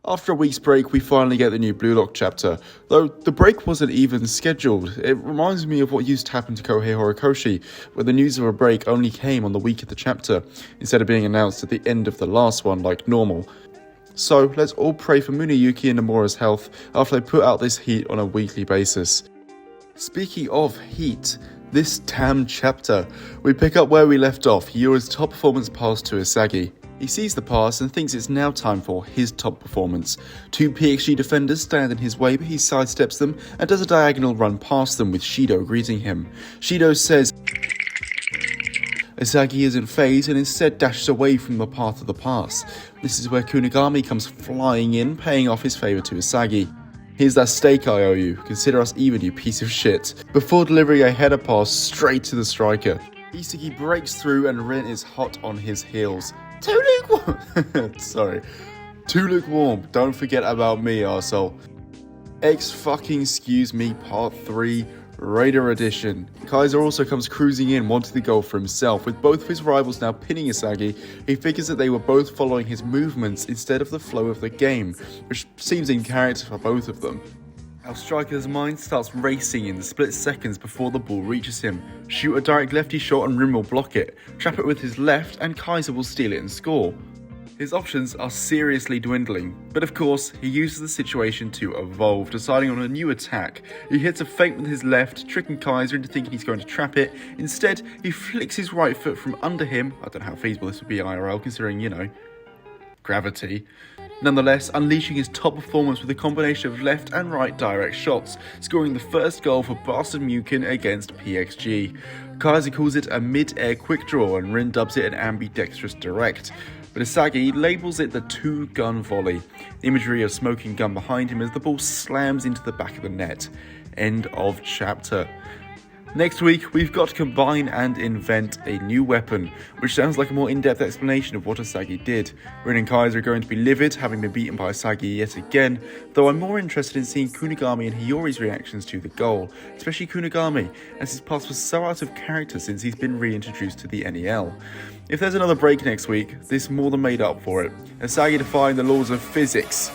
After a week's break, we finally get the new Blue Lock chapter, though the break wasn't even scheduled. It reminds me of what used to happen to Kohei Horikoshi, where the news of a break only came on the week of the chapter, instead of being announced at the end of the last one like normal. So let's all pray for Muneyuki and Nomura's health after they put out this heat on a weekly basis. Speaking of heat, this damn chapter, we pick up where we left off, Yura's top performance pass to Isagi. He sees the pass and thinks it's now time for his top performance. Two PXG defenders stand in his way, but he sidesteps them and does a diagonal run past them with Shido greeting him. Shido says Isagi isn't phased and instead dashes away from the path of the pass. This is where Kunigami comes flying in, paying off his favour to Isagi. Here's that steak I owe you, consider us even, you piece of shit, before delivering a header pass straight to the striker. Isagi breaks through and Rin is hot on his heels. Too lukewarm! Sorry. Too lukewarm, don't forget about me, arsehole. Excuse me, part 3, Raider Edition. Kaiser also comes cruising in, wanting the goal for himself. With both of his rivals now pinning Isagi, he figures that they were both following his movements instead of the flow of the game, which seems in character for both of them. Our striker's mind starts racing in the split seconds before the ball reaches him. Shoot a direct lefty shot and Rin will block it, trap it with his left and Kaiser will steal it and score. His options are seriously dwindling, but of course, he uses the situation to evolve, deciding on a new attack. He hits a feint with his left, tricking Kaiser into thinking he's going to trap it. Instead, he flicks his right foot from under him. I don't know how feasible this would be IRL, considering, gravity. Nonetheless, unleashing his top performance with a combination of left and right direct shots, scoring the first goal for Bastard Mukin against PXG. Kaiser calls it a mid-air quick draw and Rin dubs it an ambidextrous direct. But Isagi labels it the two-gun volley, the imagery of smoking gun behind him as the ball slams into the back of the net. End of chapter. Next week, we've got to combine and invent a new weapon, which sounds like a more in-depth explanation of what Isagi did. Rin and Kaiser are going to be livid, having been beaten by Isagi yet again, though I'm more interested in seeing Kunigami and Hiyori's reactions to the goal, especially Kunigami, as his pass was so out of character since he's been reintroduced to the NEL. If there's another break next week, this more than made up for it. Isagi defying the laws of physics.